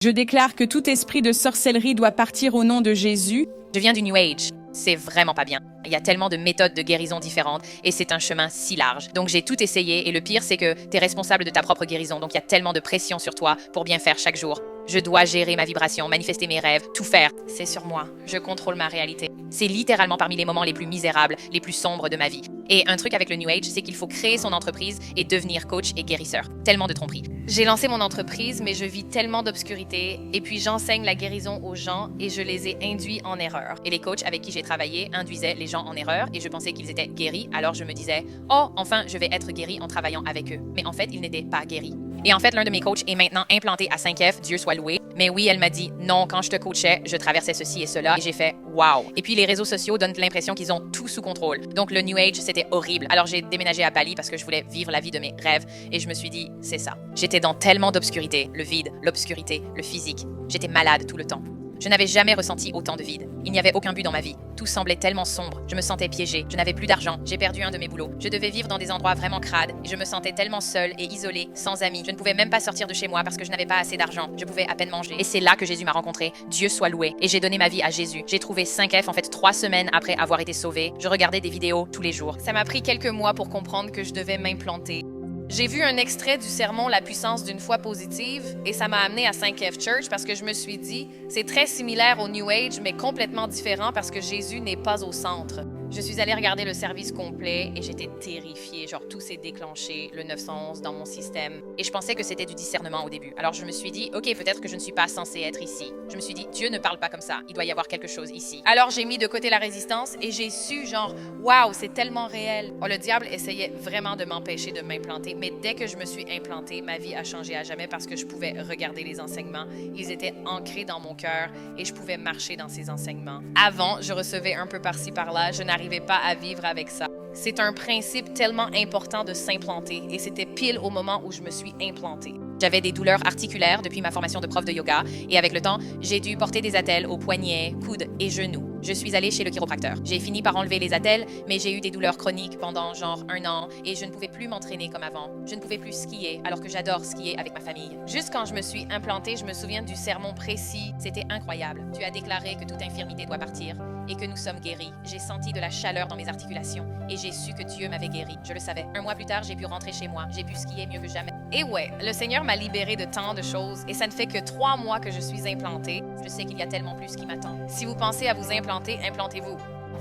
Je déclare que tout esprit de sorcellerie doit partir au nom de Jésus. Je viens du New Age. C'est vraiment pas bien. Il y a tellement de méthodes de guérison différentes et c'est un chemin si large. Donc j'ai tout essayé et le pire c'est que tu es responsable de ta propre guérison. Donc il y a tellement de pression sur toi pour bien faire chaque jour. Je dois gérer ma vibration, manifester mes rêves, tout faire. C'est sur moi. Je contrôle ma réalité. C'est littéralement parmi les moments les plus misérables, les plus sombres de ma vie. Et un truc avec le New Age, c'est qu'il faut créer son entreprise et devenir coach et guérisseur. Tellement de tromperies. J'ai lancé mon entreprise, mais je vis tellement d'obscurité. Et puis j'enseigne la guérison aux gens et je les ai induits en erreur. Et les coachs avec qui j'ai travaillé induisaient les gens en erreur et je pensais qu'ils étaient guéris. Alors je me disais, oh, enfin, je vais être guéri en travaillant avec eux. Mais en fait, ils n'étaient pas guéris. Et en fait, l'un de mes coachs est maintenant implanté à 5F, Dieu soit loué. Mais oui, elle m'a dit, non, quand je te coachais, je traversais ceci et cela. Et j'ai fait, wow. Et puis les réseaux sociaux donnent l'impression qu'ils ont tout sous contrôle. Donc le New Age, c'était horrible. Alors j'ai déménagé à Bali parce que je voulais vivre la vie de mes rêves. Et je me suis dit, c'est ça. J'étais dans tellement d'obscurité, le vide, l'obscurité, le physique. J'étais malade tout le temps. Je n'avais jamais ressenti autant de vide. Il n'y avait aucun but dans ma vie. Tout semblait tellement sombre. Je me sentais piégée. Je n'avais plus d'argent. J'ai perdu un de mes boulots. Je devais vivre dans des endroits vraiment crades. Et je me sentais tellement seule et isolée, sans amis. Je ne pouvais même pas sortir de chez moi parce que je n'avais pas assez d'argent. Je pouvais à peine manger. Et c'est là que Jésus m'a rencontrée. Dieu soit loué. Et j'ai donné ma vie à Jésus. J'ai trouvé 5F en fait 3 semaines après avoir été sauvée. Je regardais des vidéos tous les jours. Ça m'a pris quelques mois pour comprendre que je devais m'implanter. J'ai vu un extrait du sermon La puissance d'une foi positive et ça m'a amené à 5F Church parce que je me suis dit, c'est très similaire au New Age mais complètement différent parce que Jésus n'est pas au centre. Je suis allée regarder le service complet et j'étais terrifiée. Genre, tout s'est déclenché, le 911 dans mon système. Et je pensais que c'était du discernement au début. Alors je me suis dit, OK, peut-être que je ne suis pas censée être ici. Je me suis dit, Dieu ne parle pas comme ça. Il doit y avoir quelque chose ici. Alors j'ai mis de côté la résistance et j'ai su, genre, waouh, c'est tellement réel. Oh, le diable essayait vraiment de m'empêcher de m'implanter. Mais dès que je me suis implantée, ma vie a changé à jamais parce que je pouvais regarder les enseignements. Ils étaient ancrés dans mon cœur et je pouvais marcher dans ces enseignements. Avant, je recevais un peu par-ci par-là. Je n'arrivais pas à vivre avec ça. C'est un principe tellement important de s'implanter et c'était pile au moment où je me suis implantée. J'avais des douleurs articulaires depuis ma formation de prof de yoga et avec le temps, j'ai dû porter des attelles aux poignets, coudes et genoux. Je suis allée chez le chiropracteur. J'ai fini par enlever les attelles, mais j'ai eu des douleurs chroniques pendant genre 1 an et je ne pouvais plus m'entraîner comme avant. Je ne pouvais plus skier alors que j'adore skier avec ma famille. Juste quand je me suis implantée, je me souviens du sermon précis. C'était incroyable. Tu as déclaré que toute infirmité doit partir et que nous sommes guéris. J'ai senti de la chaleur dans mes articulations et j'ai su que Dieu m'avait guéri. Je le savais. 1 mois plus tard, j'ai pu rentrer chez moi. J'ai pu skier mieux que jamais. Et ouais, le Seigneur m'a libérée de tant de choses et ça ne fait que 3 mois que je suis implantée. Je sais qu'il y a tellement plus qui m'attend. Si vous pensez à vous implanter, implantez-vous.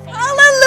Hallelujah!